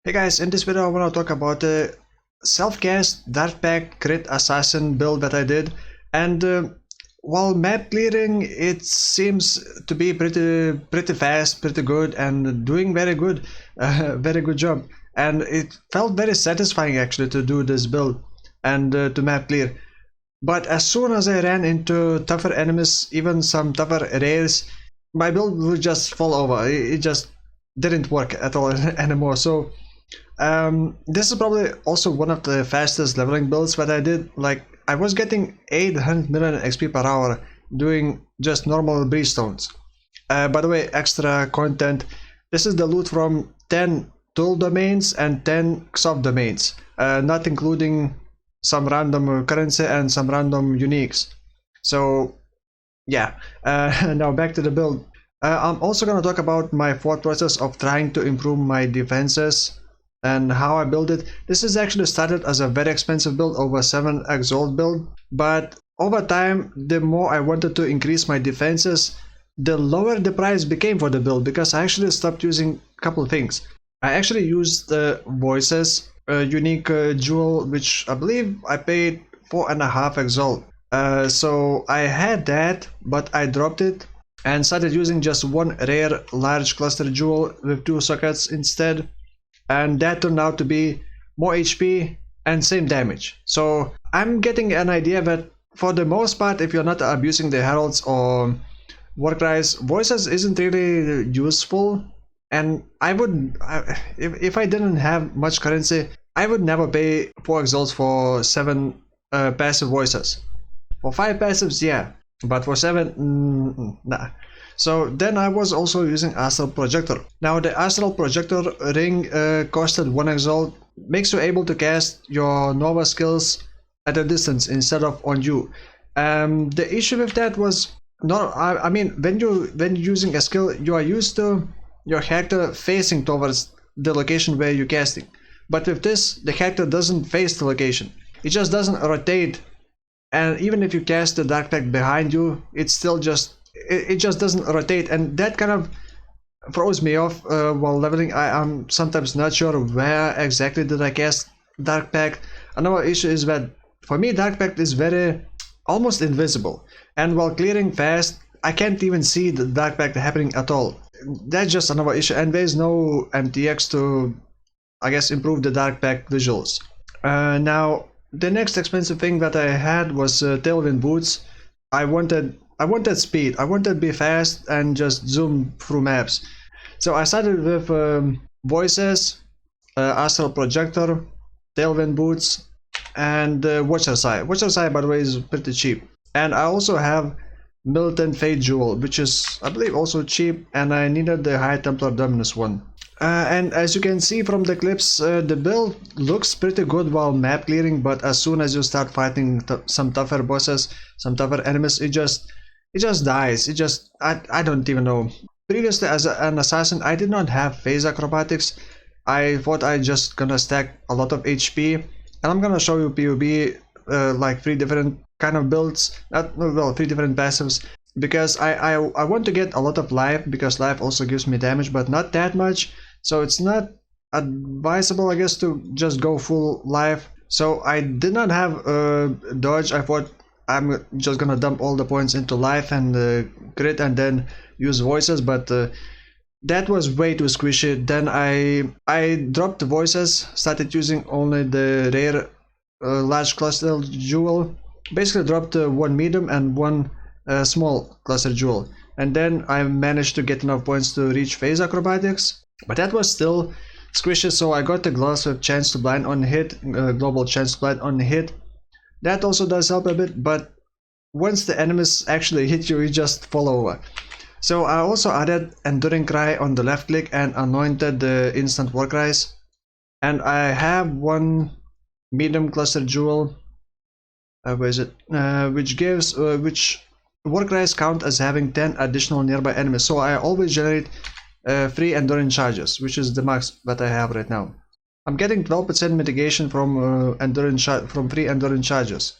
Hey guys, in this video I want to talk about the self-cast Dark Pact crit assassin build that I did, and while map clearing it seems to be pretty fast, pretty good, and doing very good job, and it felt very satisfying actually to do this build and to map clear. But as soon as I ran into tougher enemies, even some tougher rares, my build would just fall over. It just didn't work at all anymore. So this is probably also one of the fastest leveling builds that I did. Like, I was getting 800 million XP per hour doing just normal breachstones. By the way, extra content, this is the loot from 10 tool domains and 10 soft domains, not including some random currency and some random uniques. So yeah, now back to the build. I'm also going to talk about my thought process of trying to improve my defenses and how I build it. This is actually started as a very expensive build, over 7x gold build, but over time the more I wanted to increase my defenses, the lower the price became for the build, because I actually stopped using a couple of things. I actually used the voices unique jewel, which I believe I paid 4.5x gold. So I had that, but I dropped it and started using just one rare large cluster jewel with 2 sockets instead, and that turned out to be more HP and same damage. So I'm getting an idea that for the most part, if you're not abusing the heralds or warcries, voices isn't really useful. And I would, if I didn't have much currency, I would never pay 4x gold for 7 passive voices. For 5 passives, yeah, but for 7, nah. So then I was also using Astral Projector. Now the Astral Projector ring costed 1x gold, makes you able to cast your Nova skills at a distance instead of on you. The issue with that was, I mean, when you're using a skill, you are used to your character facing towards the location where you're casting. But with this, the character doesn't face the location. It just doesn't rotate. And even if you cast the Dark Pact behind you, it's still just, it just doesn't rotate. And that kind of throws me off while leveling. I'm sometimes not sure where exactly did I cast Dark Pact. Another issue is that for me, Dark Pact is very, almost invisible. And while clearing fast, I can't even see the Dark Pact happening at all. That's just another issue, and there's no MTX to, I guess, improve the Dark Pact visuals. Now the next expensive thing that I had was tailwind boots. I wanted speed. I wanted to be fast and just zoom through maps. So I started with voices, Astral Projector, tailwind boots, and Watcher's Eye. Watcher's Eye, by the way, is pretty cheap. And I also have Militant Faith jewel, which is, I believe, also cheap, and I needed the High Templar Dominus one. And as you can see from the clips, the build looks pretty good while map clearing, but as soon as you start fighting some tougher bosses, some tougher enemies, it just dies. I don't even know. Previously, as an assassin, I did not have phase acrobatics. I thought I just gonna stack a lot of HP, and I'm gonna show you POB like 3 different kind of builds, 3 different passives, because I want to get a lot of life, because life also gives me damage, but not that much. So it's not advisable, I guess, to just go full life. So I did not have dodge. I thought I'm just gonna dump all the points into life and crit and then use voices, but that was way too squishy. Then I dropped the voices, started using only the rare large cluster jewel. Basically dropped 1 medium and 1 small cluster jewel, and then I managed to get enough points to reach phase acrobatics, but that was still squishy. So I got the gloves with chance to blind on hit, global chance to blind on hit. That also does help a bit, but once the enemies actually hit you, you just fall over. So I also added Enduring Cry on the left click and anointed the instant warcries, and I have 1 medium cluster jewel. Where is it? Which gives which warcries count as having 10 additional nearby enemies. So I always generate 3 enduring charges, which is the max that I have right now. I'm getting 12% mitigation from 3 enduring charges.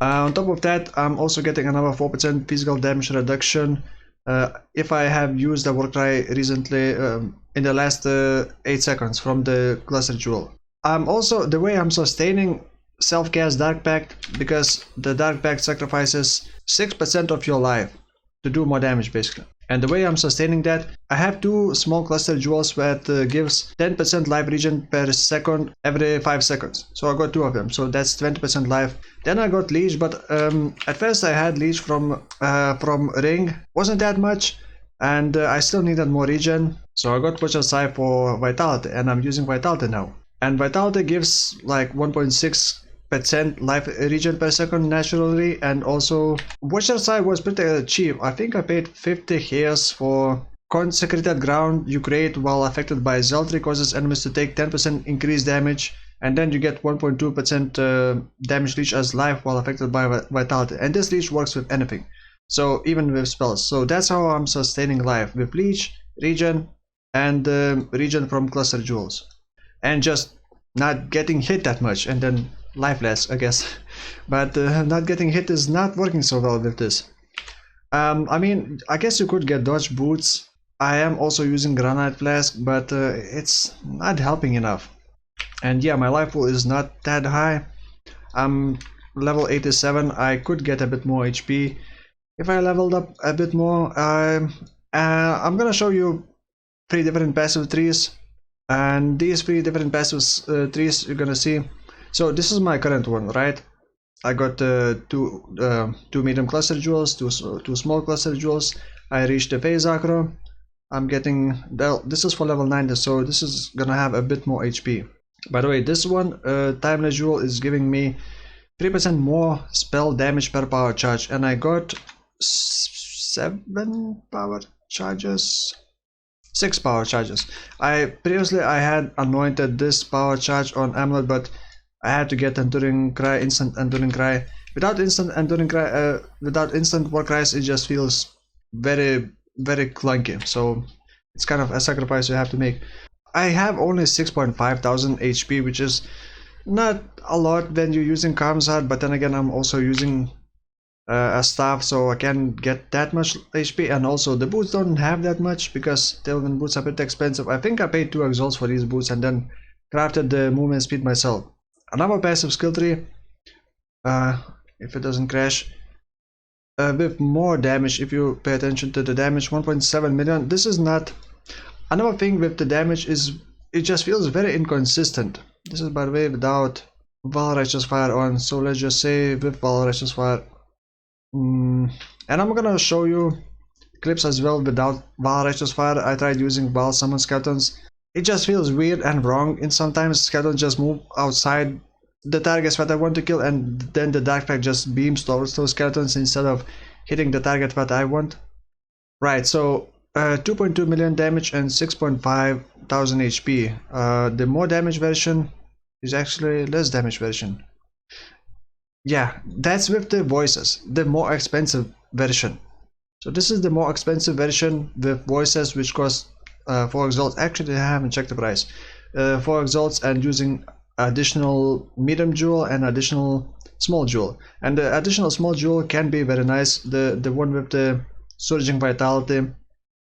On top of that, I'm also getting another 4% physical damage reduction if I have used a Warcry recently in the last 8 seconds from the Cluster Jewel. Also, the way I'm sustaining self-cast Dark Pact, because the Dark Pact sacrifices 6% of your life to do more damage basically. And the way I'm sustaining that, I have 2 small cluster jewels that gives 10% life regen per second every 5 seconds. So I got 2 of them, so that's 20% life. Then I got leech, but at first I had leech from ring, wasn't that much, and I still needed more regen. So I got Butcher's Eye for vitality, and I'm using vitality now. And vitality gives like 1.6% life regen per second naturally, and also Butcher's Eye was pretty cheap. I think I paid 50 hairs for consecrated ground you create while affected by zealotry causes enemies to take 10% increased damage, and then you get 1.2% damage leech as life while affected by vitality, and this leech works with anything, so even with spells. So that's how I'm sustaining life, with leech, regen, and regen from cluster jewels, and just not getting hit that much, and then life less, I guess. But not getting hit is not working so well with this. I mean, I guess you could get dodge boots. I am also using granite flask, but it's not helping enough. And yeah, my life pool is not that high. I'm level 87. I could get a bit more HP if I leveled up a bit more. I'm gonna show you 3 different passive trees, and these 3 different passive trees you're gonna see. So this is my current one, right? I got 2 medium cluster jewels, 2 small cluster jewels. I reached the phase acro. I'm getting, this is for level 90, so this is gonna have a bit more HP. By the way, this one, timeless jewel, is giving me 3% more spell damage per power charge, and I got 7 power charges. 6 power charges. Previously I had anointed this power charge on Amulet, but I had to get Enduring Cry, instant Enduring Cry. Without instant Enduring Cry, without instant War Cries, it just feels very, very clunky. So it's kind of a sacrifice you have to make. I have only 6,500 HP, which is not a lot when you're using Kaom's Heart, but then again I'm also using a staff, so I can't get that much HP, and also the boots don't have that much because Tailwind boots are pretty expensive. I think I paid 2 exalts for these boots and then crafted the movement speed myself. Another passive skill tree, if it doesn't crash, with more damage if you pay attention to the damage, 1.7 million. This is not, another thing with the damage is it just feels very inconsistent. This is, by the way, without Vaal Righteous Fire on, so let's just say with Vaal Righteous Fire. And I'm gonna show you clips as well without Vaal Righteous Fire. I tried using Vaal Summon Skeletons. It just feels weird and wrong, and sometimes skeletons just move outside the targets that I want to kill, and then the Dark Pact just beams towards those skeletons instead of hitting the target that I want. Right, so 2.2 million damage and 6,500 HP. The more damage version is actually less damage version. Yeah, that's with the voices, the more expensive version. So this is the more expensive version with voices, which cost 4 exalts. Actually, I haven't checked the price. 4 exalts, and using additional medium jewel and additional small jewel. And the additional small jewel can be very nice. The one with the surging vitality,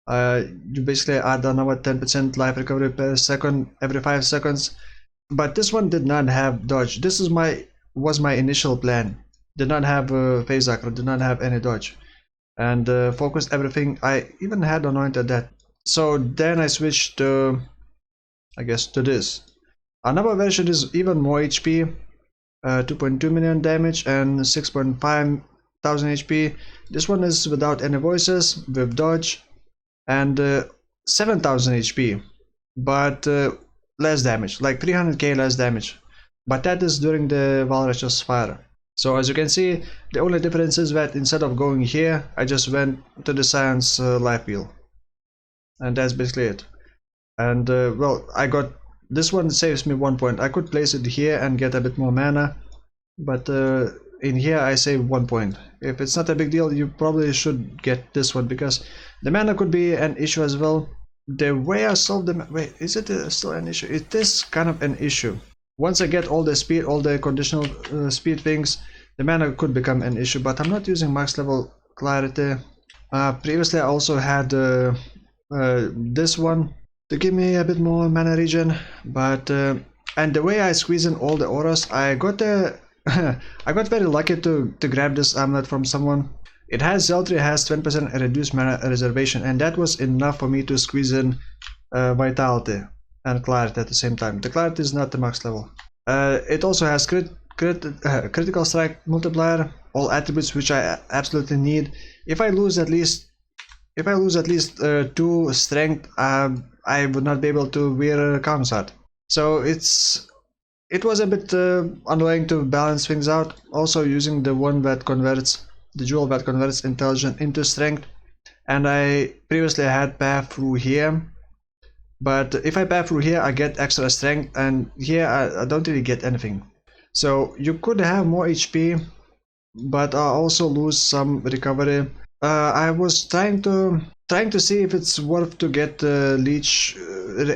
you basically add another 10% life recovery per second every 5 seconds. But this one did not have dodge. This is was my initial plan. Did not have phase acro, did not have any dodge, and focused everything. I even had anointed that. So then I switched to, I guess, to this. Another version is even more HP, 2.2 million damage and 6,500 HP. This one is without any voices, with dodge, and 7,000 HP, but less damage, like 300k less damage. But that is during the Vaal Righteous Fire. So as you can see, the only difference is that instead of going here, I just went to the Science life wheel. And that's basically it. And well, I got, this one saves me 1 point. I could place it here and get a bit more mana, but in here I save 1 point. If it's not a big deal, you probably should get this one, because the mana could be an issue as well. The way I solve the, wait, is it still an issue? It is kind of an issue. Once I get all the speed, all the conditional speed things, the mana could become an issue, but I'm not using max level clarity. Previously I also had this one to give me a bit more mana regen, but and the way I squeeze in all the auras, I got I got very lucky to grab this amulet from someone. It has zealotry, has 20% reduced mana reservation, and that was enough for me to squeeze in vitality and clarity at the same time. The clarity is not the max level. It also has critical strike multiplier, all attributes which I absolutely need. If I lose at least 2 strength, I would not be able to wear Kaom's Heart. So it was a bit annoying to balance things out. Also using the one that converts, the jewel that converts intelligence into strength, and I previously had path through here, but if I path through here I get extra strength, and here I don't really get anything. So you could have more HP, but I also lose some recovery. I was trying to see if it's worth to get the leech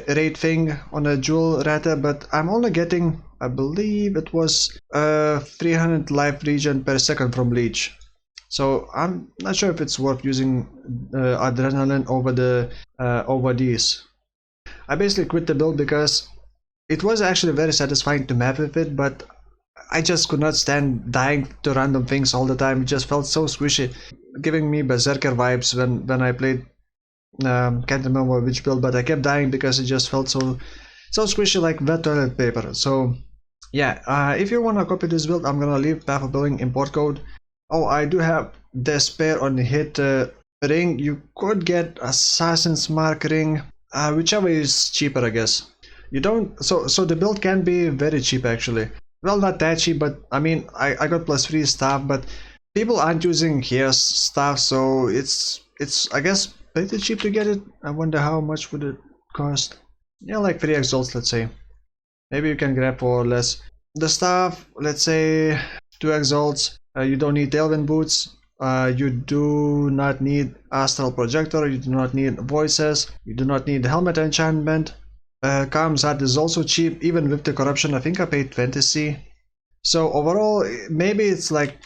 rate thing on a jewel rata, but I'm only getting, I believe it was 300 life regen per second from leech. So I'm not sure if it's worth using adrenaline over these. I basically quit the build because it was actually very satisfying to map with it, but I just could not stand dying to random things all the time. It just felt so squishy, giving me berserker vibes when I played. Can't remember which build, but I kept dying because it just felt so squishy, like wet toilet paper. So yeah, if you want to copy this build, I'm gonna leave path of building import code. Oh, I do have despair on hit ring. You could get assassin's mark ring, whichever is cheaper, I guess. You don't, so the build can be very cheap actually. Well, not that cheap, but I mean I got +3 staff, but people aren't using here staff, so it's I guess pretty cheap to get it. I wonder how much would it cost. Yeah, like 3 exalts, let's say. Maybe you can grab for less. The staff, let's say 2 exalts. You don't need tailwind boots. You do not need Astral Projector. You do not need voices. You do not need helmet enchantment. Kaom's Heart is also cheap, even with the corruption. I think I paid 20C. So overall, maybe it's like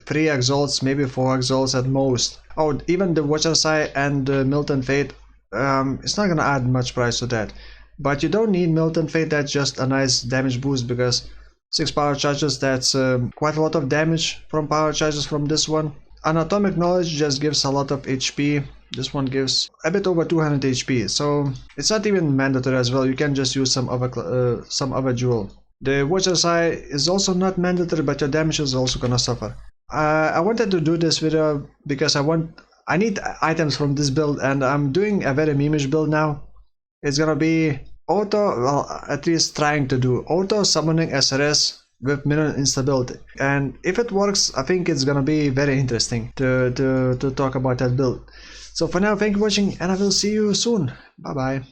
3 exalts, maybe 4 exalts at most. Oh, even the Watcher's Eye and Militant Faith, it's not gonna add much price to that. But you don't need Militant Faith. That's just a nice damage boost, because 6 power charges, that's quite a lot of damage from power charges from this one. Anatomic Knowledge just gives a lot of HP. This one gives a bit over 200 HP, so it's not even mandatory as well. You can just use some other jewel. The Watcher's Eye is also not mandatory, but your damage is also gonna suffer. I wanted to do this video because I need items from this build, and I'm doing a very memeish build now. It's gonna be auto, well, at least trying to do auto summoning SRS with minion instability, and if it works, I think it's gonna be very interesting to talk about that build. So for now, thank you for watching, and I will see you soon. Bye bye.